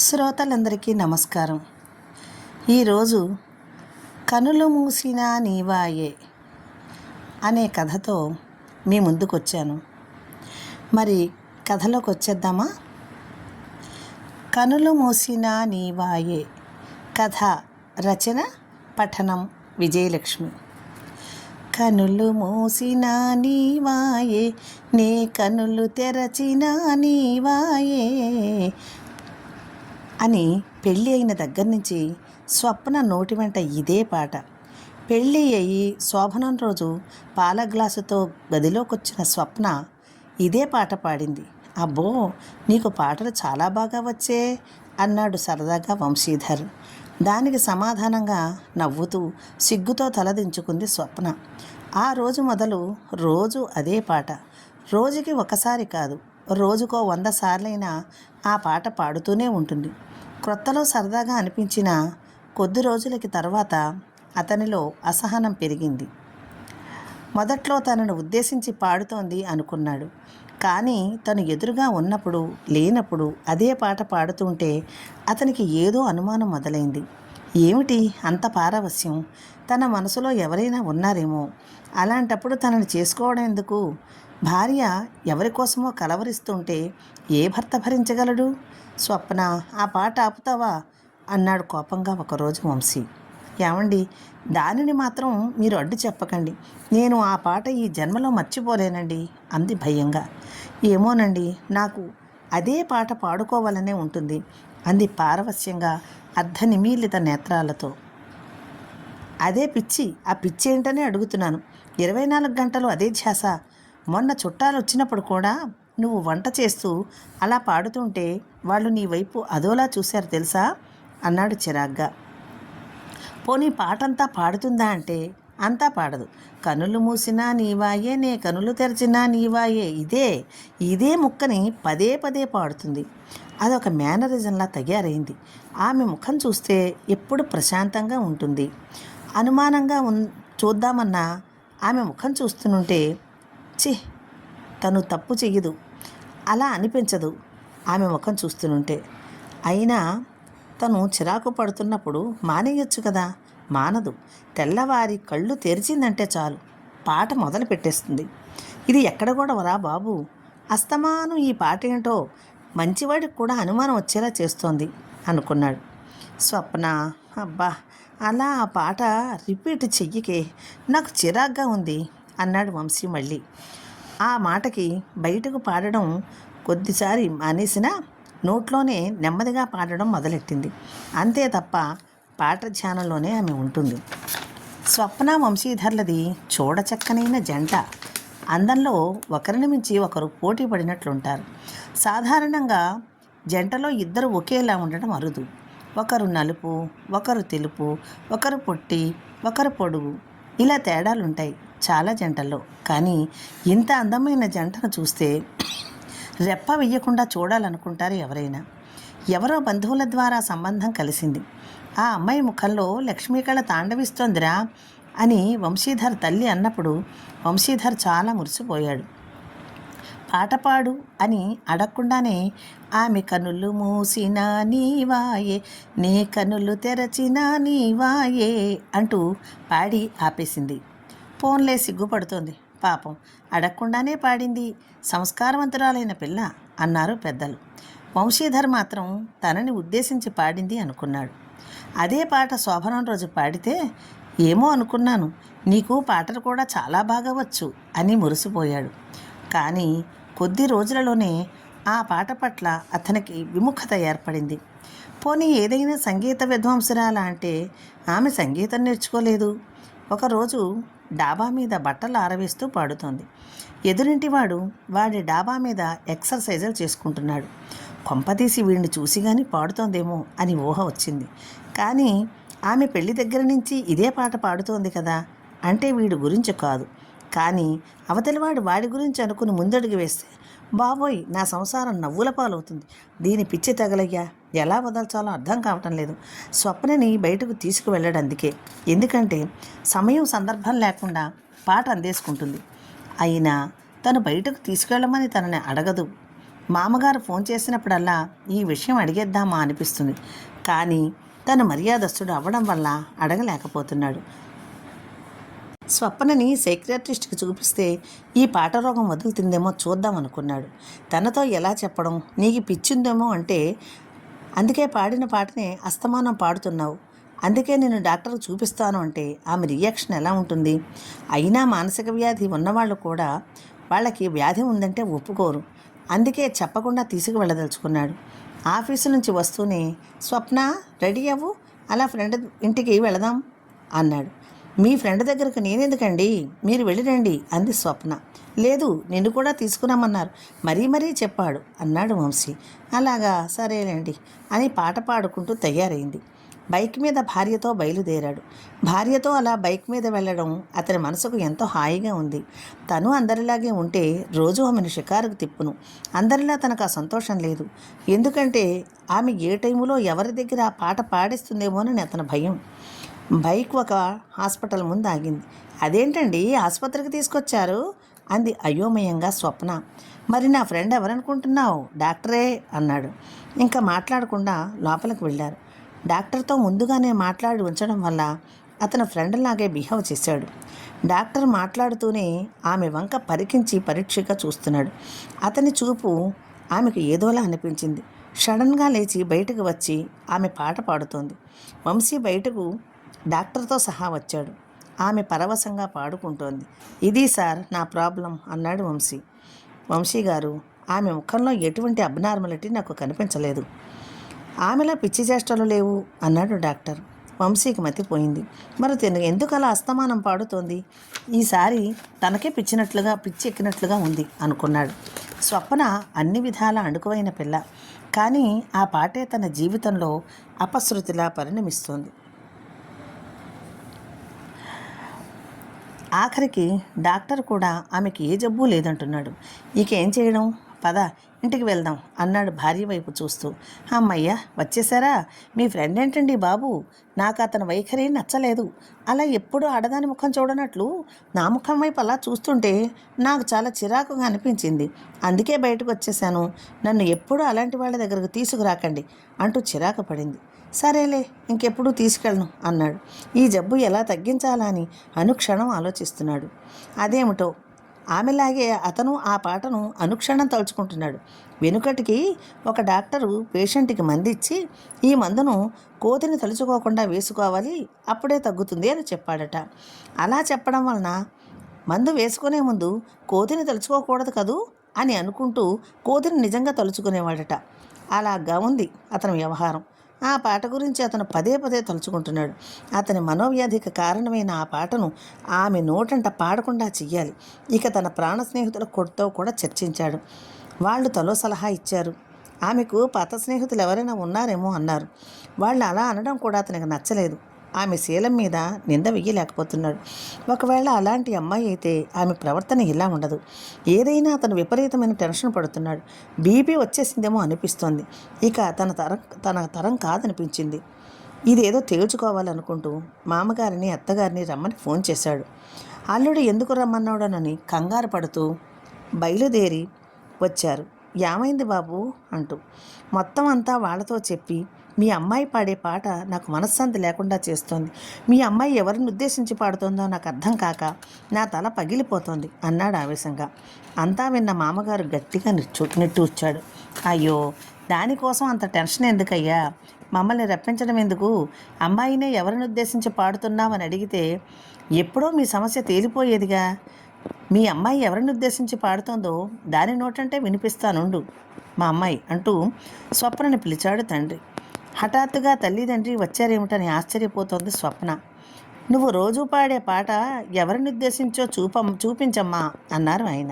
శ్రోతలందరికీ నమస్కారం. ఈరోజు కనులు మూసిన నీవాయే అనే కథతో మీ ముందుకు వచ్చాను. మరి కథలోకి వచ్చేద్దామా? కనులు మూసిన నీవాయే కథ రచన పఠనం విజయలక్ష్మి. కనులు మూసిన నీవాయే నే కనులు తెరచిన నీవాయే అని పెళ్ళి అయిన దగ్గర నుంచి స్వప్న నోటి వెంట ఇదే పాట. పెళ్ళి అయ్యి శోభనం రోజు పాల గ్లాసుతో గదిలోకొచ్చిన స్వప్న ఇదే పాట పాడింది. అబ్బో, నీకు పాటలు చాలా బాగా వచ్చే అన్నాడు సరదాగా వంశీధర్. దానికి సమాధానంగా నవ్వుతూ సిగ్గుతో తలదించుకుంది స్వప్న. ఆ రోజు మొదలు రోజు అదే పాట. రోజుకి ఒకసారి కాదు, రోజుకో 100 సార్లైనా ఆ పాట పాడుతూనే ఉంటుంది. క్రొత్తలో సరదాగా అనిపించిన కొద్ది రోజులకి తర్వాత అతనిలో అసహనం పెరిగింది. మొదట్లో తనను ఉద్దేశించి పాడుతోంది అనుకున్నాడు. కానీ తను ఎదురుగా ఉన్నప్పుడు లేనప్పుడు అదే పాట పాడుతుంటే అతనికి ఏదో అనుమానం మొదలైంది. ఏమిటి అంత పారవస్యం? తన మనసులో ఎవరైనా ఉన్నారేమో. అలాంటప్పుడు తనని చేసుకోవడం ఎందుకు? భార్య ఎవరి కోసమో కలవరిస్తుంటే ఏ భర్త భరించగలడు? స్వప్న, ఆ పాట ఆపుతావా అన్నాడు కోపంగా ఒకరోజు వంశీ. ఏమండి, దానిని మాత్రం మీరు అడ్డు చెప్పకండి. నేను ఆ పాట ఈ జన్మలో మర్చిపోలేనండి అంది భయంగా. ఏమోనండి, నాకు అదే పాట పాడుకోవాలనే ఉంటుంది అంది పారవస్యంగా అర్ధనిమీలిత నేత్రాలతో. అదే పిచ్చి. ఆ పిచ్చి ఏంటనే అడుగుతున్నాను. 24 గంటలు అదే ధ్యాస. మొన్న చుట్టాలు వచ్చినప్పుడు కూడా నువ్వు వంట చేస్తూ అలా పాడుతుంటే వాళ్ళు నీ వైపు అదోలా చూశారు తెలుసా అన్నాడు చిరాగ్గా. పోనీ పాటంతా పాడుతుందా అంటే అంతా పాడదు. కనులు మూసినా నీవాయే నే కనులు తెరిచినా నీవాయే ఇదే ముక్కని పదే పదే పాడుతుంది. అదొక మేనరిజంలా తయారైంది. ఆమె ముఖం చూస్తే ఎప్పుడు ప్రశాంతంగా ఉంటుంది. అనుమానంగా చూద్దామన్నా ఆమె ముఖం చూస్తుంటే చి, తను తప్పు చెయ్యదు అలా అనిపించదు ఆమె ముఖం చూస్తుంటే. అయినా తను చిరాకు పడుతున్నప్పుడు మానేయొచ్చు కదా. మానదు. తెల్లవారి కళ్ళు తెరిచిందంటే చాలు పాట మొదలు పెట్టేస్తుంది. ఇది ఎక్కడ కూడా రా బాబు, అస్తమానం ఈ పాట ఏంటో మంచివాడికి కూడా అనుమానం వచ్చేలా చేస్తోంది అనుకున్నాడు. స్వప్న, అబ్బా, అలా ఆ పాట రిపీట్ చెయ్యకే, నాకు చిరాగ్గా ఉంది అన్నాడు వంశీ మళ్ళీ. ఆ మాటకి బయటకు పాడడం కొద్దిసారి మానేసినా నోట్లోనే నెమ్మదిగా పాడడం మొదలెట్టింది. అంతే తప్ప పాట ధ్యానంలోనే ఆమె ఉంటుంది. స్వప్న వంశీధర్లది చూడచక్కనైన జంట. అందంలో ఒకరిని మించి ఒకరు పోటీ పడినట్లుంటారు. సాధారణంగా జంటలో ఇద్దరు ఒకేలా ఉండడం అరుదు. ఒకరు నలుపు, ఒకరు తెలుపు, ఒకరు పొట్టి, ఒకరు పొడుగు, ఇలా తేడాలుంటాయి చాలా జంటల్లో. కానీ ఇంత అందమైన జంటను చూస్తే రెప్ప వెయ్యకుండా చూడాలనుకుంటారు ఎవరైనా. ఎవరో బంధువుల ద్వారా సంబంధం కలిసింది. ఆ అమ్మాయి ముఖంలో లక్ష్మీకళ తాండవిస్తోందిరా అని వంశీధర్ తల్లి అన్నప్పుడు వంశీధర్ చాలా మురిసిపోయాడు. పాట పాడు అని అడగకుండానే ఆమె కనులు మూసిన నీవాయే నే కనులు తెరచిన నీవాయే అంటూ పాడి ఆపేసింది. ఫోన్లే, సిగ్గుపడుతోంది పాపం, అడగకుండానే పాడింది, సంస్కారవంతురాలైన పిల్ల అన్నారు పెద్దలు. వంశీధర్ మాత్రం తనని ఉద్దేశించి పాడింది అనుకున్నాడు. అదే పాట శోభనం రోజు పాడితే ఏమో అనుకున్నాను, నీకు పాటలు కూడా చాలా బాగా వచ్చు అని మురిసిపోయాడు. కానీ కొద్ది రోజులలోనే ఆ పాట పట్ల అతనికి విముఖత ఏర్పడింది. పోనీ ఏదైనా సంగీత విద్వాంసురాలా అంటే ఆమె సంగీతం నేర్చుకోలేదు. ఒకరోజు డాబా మీద బట్టలు ఆరవేస్తూ పాడుతోంది. ఎదురింటివాడు వాడి డాబా మీద ఎక్సర్సైజులు చేసుకుంటున్నాడు. కొంపతీసి వీడిని చూసి కానీ పాడుతోందేమో అని ఊహ వచ్చింది. కానీ ఆమె పెళ్లి దగ్గర నుంచి ఇదే పాట పాడుతోంది కదా అంటే వీడి గురించి కాదు. కానీ అవతలివాడు వాడి గురించి అనుకుని ముందడుగు వేస్తే, బాబోయ్, నా సంసారం నవ్వుల పాలవుతుంది, దీని పిచ్చి తగలయ్యా, ఎలా వదల్చాలో అర్థం కావటం లేదు. స్వప్నని బయటకు తీసుకువెళ్ళాడు అందుకే. ఎందుకంటే సమయం సందర్భం లేకుండా పాట అందేసుకుంటుంది. అయినా తను బయటకు తీసుకెళ్ళమని తనని అడగదు. మామగారు ఫోన్ చేసినప్పుడల్లా ఈ విషయం అడిగేద్దామా అనిపిస్తుంది. కానీ తను మర్యాదస్తుడు అవ్వడం వల్ల అడగలేకపోతున్నాడు. స్వప్నని సైకియాట్రిస్ట్కి చూపిస్తే ఈ పాట రోగం వదులుతుందేమో చూద్దాం అనుకున్నాడు. తనతో ఎలా చెప్పడం? నీకు పిచ్చిందేమో అంటే, అందుకే పాడిన పాటనే అస్తమానం పాడుతున్నావు, అందుకే నేను డాక్టర్కి చూపిస్తాను అంటే ఆమె రియాక్షన్ ఎలా ఉంటుంది? అయినా మానసిక వ్యాధి ఉన్నవాళ్ళు కూడా వాళ్ళకి వ్యాధి ఉందంటే ఒప్పుకోరు. అందుకే చెప్పకుండా తీసుకువెళ్ళదలుచుకున్నాడు. ఆఫీసు నుంచి వస్తూనే, స్వప్న రెడీ అవ్వు, అలా ఫ్రెండ్ ఇంటికి వెళదాం అన్నాడు. మీ ఫ్రెండ్ దగ్గరకు నేనెందుకండి, మీరు వెళ్ళిరండి అంది స్వప్న. లేదు, నిన్ను కూడా తీసుకురామన్నారు, మరీ చెప్పాడు అన్నాడు వంశీ. అలాగా, సరేలేండి అని పాట పాడుకుంటూ తయారైంది. బైక్ మీద భార్యతో బయలుదేరాడు. భార్యతో అలా బైక్ మీద వెళ్ళడం అతని మనసుకు ఎంతో హాయిగా ఉంది. తను అందరిలాగే ఉంటే రోజు ఆమెను షికారుకు తిప్పును. అందరిలా తనకు ఆ సంతోషం లేదు. ఎందుకంటే ఆమె ఏ టైములో ఎవరి దగ్గర ఆ పాట పాడిస్తుందేమోనని అతని భయం. బైక్ ఒక హాస్పిటల్ ముందు ఆగింది. అదేంటండి ఆసుపత్రికి తీసుకొచ్చారు అంది అయోమయంగా స్వప్న. మరి నా ఫ్రెండ్ ఎవరనుకుంటున్నావు? డాక్టరే అన్నాడు. ఇంకా మాట్లాడకుండా లోపలికి వెళ్ళారు. డాక్టర్తో ముందుగానే మాట్లాడి ఉంచడం వల్ల అతని ఫ్రెండ్ లాగే బిహేవ్ చేశాడు. డాక్టర్ మాట్లాడుతూనే ఆమె వంక పరికించి పరీక్షగా చూస్తున్నాడు. అతని చూపు ఆమెకు ఏదోలా అనిపించింది. సడన్గా లేచి బయటకు వచ్చి ఆమె పాట పాడుతోంది. వంశీ బయటకు డాక్టర్తో సహా వచ్చాడు. ఆమె పరవశంగా పాడుకుంటోంది. ఇది సార్ నా ప్రాబ్లం అన్నాడు వంశీ. వంశీ గారు, ఆమె ముఖంలో ఎటువంటి అబ్నార్మాలిటీ నాకు కనిపించలేదు. ఆమెలా పిచ్చి చేష్టలు లేవు అన్నాడు డాక్టర్. వంశీకి మతిపోయింది. మరి తిను ఎందుకు అలా అస్తమానం పాడుతోంది? ఈసారి తనకే పిచ్చి ఎక్కినట్లుగా ఉంది అనుకున్నాడు. స్వప్న అన్ని విధాల అణుకువైన పిల్ల, కానీ ఆ పాటే తన జీవితంలో అపశృతిలా పరిణమిస్తోంది. ఆఖరికి డాక్టర్ కూడా ఆమెకి ఏ జబ్బు లేదంటున్నాడు. ఇక ఏం చేయడం? పద ఇంటికి వెళ్దాం అన్నాడు భార్య వైపు చూస్తూ. అమ్మయ్య, వచ్చేసారా? మీ ఫ్రెండ్ ఏంటండి బాబు, నాకు అతని వైఖరి నచ్చలేదు. అలా ఎప్పుడూ ఆడదాని ముఖం చూడనట్లు నా ముఖం వైపు అలా చూస్తుంటే నాకు చాలా చిరాకుగా అనిపించింది. అందుకే బయటకు వచ్చేసాను. నన్ను ఎప్పుడూ అలాంటి వాళ్ళ దగ్గరకు తీసుకురాకండి అంటూ చిరాకు పడింది. సరేలే, ఇంకెప్పుడు తీసుకెళ్ళను అన్నాడు. ఈ జబ్బు ఎలా తగ్గించాలా అని అనుక్షణం ఆలోచిస్తున్నాడు. అదేమిటో ఆమెలాగే అతను ఆ పాటను అనుక్షణం తలుచుకుంటున్నాడు. వెనుకటికి ఒక డాక్టరు పేషెంట్కి మందిచ్చి, ఈ మందును కోతిని తలుచుకోకుండా వేసుకోవాలి, అప్పుడే తగ్గుతుంది అని చెప్పాడట. అలా చెప్పడం వలన మందు వేసుకునే ముందు కోతిని తలుచుకోకూడదు కదూ అని అనుకుంటూ కోతిని నిజంగా తలుచుకునేవాడట. అలాగా ఉంది అతని వ్యవహారం. ఆ పాట గురించి అతను పదే తలుచుకుంటున్నాడు. అతని మనోవ్యాధికి కారణమైన ఆ పాటను ఆమె నోటంట పాడకుండా చెయ్యాలి. ఇక తన ప్రాణ స్నేహితుల కొడుతో కూడా చర్చించాడు. వాళ్ళు తలో సలహా ఇచ్చారు. ఆమెకు పాత స్నేహితులు ఎవరైనా ఉన్నారేమో అన్నారు. వాళ్ళు అలా అనడం కూడా అతనికి నచ్చలేదు. ఆమె శీలం మీద నింద వెయ్యలేకపోతున్నాడు. ఒకవేళ అలాంటి అమ్మాయి అయితే ఆమె ప్రవర్తన ఇలా ఉండదు. ఏదైనా అతను విపరీతమైన టెన్షన్ పడుతున్నాడు. బీపీ వచ్చేసిందేమో అనిపిస్తోంది. ఇక తన తరం కాదనిపించింది. ఇదేదో తేల్చుకోవాలనుకుంటూ మామగారిని అత్తగారిని రమ్మని ఫోన్ చేశాడు. అల్లుడు ఎందుకు రమ్మన్నాడోనని కంగారు పడుతూ బయలుదేరి వచ్చారు. ఏమైంది బాబు అంటూ మొత్తం అంతా వాళ్ళతో చెప్పి, మీ అమ్మాయి పాడే పాట నాకు మనశ్శాంతి లేకుండా చేస్తోంది. మీ అమ్మాయి ఎవరిని ఉద్దేశించి పాడుతోందో నాకు అర్థం కాక నా తల పగిలిపోతోంది అన్నాడు ఆవేశంగా. అంతా విన్న మామగారు గట్టిగా నిట్టూర్చాడు. అయ్యో, దానికోసం అంత టెన్షన్ ఎందుకయ్యా? మమ్మల్ని రప్పించడం ఎందుకు? అమ్మాయినే ఎవరిని ఉద్దేశించి పాడుతున్నావని అడిగితే ఎప్పుడో మీ సమస్య తేలిపోయేదిగా. మీ అమ్మాయి ఎవరిని ఉద్దేశించి పాడుతోందో దాని నోటంటే వినిపిస్తానుండు మా అమ్మాయి అంటూ స్వప్నని పిలిచాడు తండ్రి. హఠాత్తుగా తల్లిదండ్రి వచ్చారేమిటని ఆశ్చర్యపోతోంది స్వప్న. నువ్వు రోజు పాడే పాట ఎవరిని ఉద్దేశించో చూపించమ్మా అన్నారు ఆయన.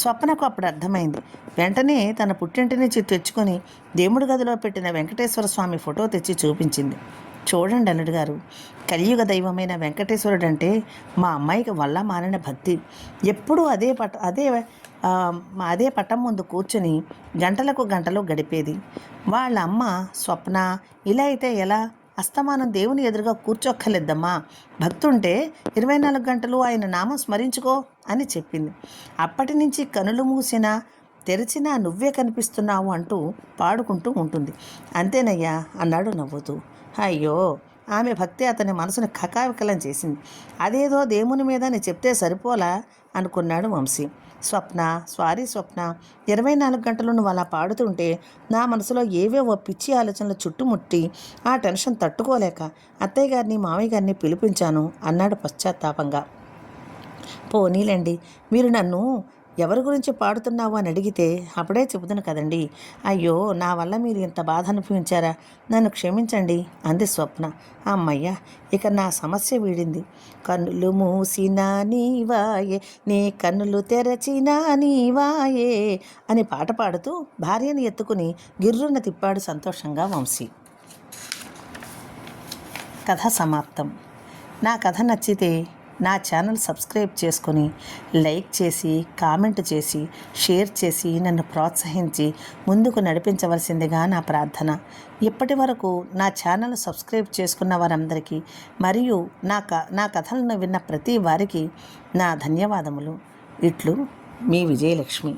స్వప్నకు అప్పుడు అర్థమైంది. వెంటనే తన పుట్టింటి నుంచి తెచ్చుకొని దేవుడి గదిలో పెట్టిన వెంకటేశ్వర స్వామి ఫోటో తెచ్చి చూపించింది. చూడండి అల్లుడు గారు, కలియుగ దైవమైన వెంకటేశ్వరుడు అంటే మా అమ్మాయికి వల్ల మారిన భక్తి. ఎప్పుడూ అదే పటం ముందు కూర్చొని గంటలు గడిపేది. వాళ్ళ అమ్మ స్వప్న ఇలా అయితే ఎలా? అస్తమానం దేవుని ఎదురుగా కూర్చోక్కర్లేద్దమ్మా, భక్తుంటే 24 గంటలు ఆయన నామం స్మరించుకో అని చెప్పింది. అప్పటి నుంచి కనులు మూసిన తెరిచినా నువ్వే కనిపిస్తున్నావు అంటూ పాడుకుంటూ ఉంటుంది. అంతేనయ్యా అన్నాడు నవ్వుతూ. అయ్యో, ఆమె భక్తి అతని మనసుని కకావికలం చేసింది. అదేదో దేవుని మీద అని చెప్తే సరిపోలా అనుకున్నాడు వంశీ. స్వప్న, సారీ స్వప్న, 24 గంటలు నువ్వు అలా పాడుతుంటే నా మనసులో ఏవేవో పిచ్చి ఆలోచనలు చుట్టుముట్టి ఆ టెన్షన్ తట్టుకోలేక అత్తయ్య గారిని మామయ్య గారిని పిలిపించాను అన్నాడు పశ్చాత్తాపంగా. పోనీలండి, మీరు నన్ను ఎవరి గురించి పాడుతున్నావు అని అడిగితే అప్పుడే చెబుతాను కదండి. అయ్యో, నా వల్ల మీరు ఇంత బాధ అనిపించారా? నన్ను క్షమించండి అంది స్వప్న. అమ్మయ్య, ఇక నా సమస్య వీడింది. కన్నులు మూసినా నీవాయే, నీ కన్నులు తెరచినా నీవాయే అని పాట పాడుతూ భార్యని ఎత్తుకుని గిర్రున తిప్పాడు సంతోషంగా వంశీ. కథ సమాప్తం. నా కథ నచ్చితే నా ఛానల్ సబ్స్క్రైబ్ చేసుకొని లైక్ చేసి, కామెంట్ చేసి, షేర్ చేసి నన్ను ప్రోత్సహించి ముందుకు నడిపించవలసిందిగా నా ప్రార్థన. ఇప్పటి వరకు నా ఛానల్ సబ్స్క్రైబ్ చేసుకున్న వారందరికీ మరియు నా కథలను విన్న ప్రతి వారికి నా ధన్యవాదములు. ఇట్లు మీ విజయలక్ష్మి.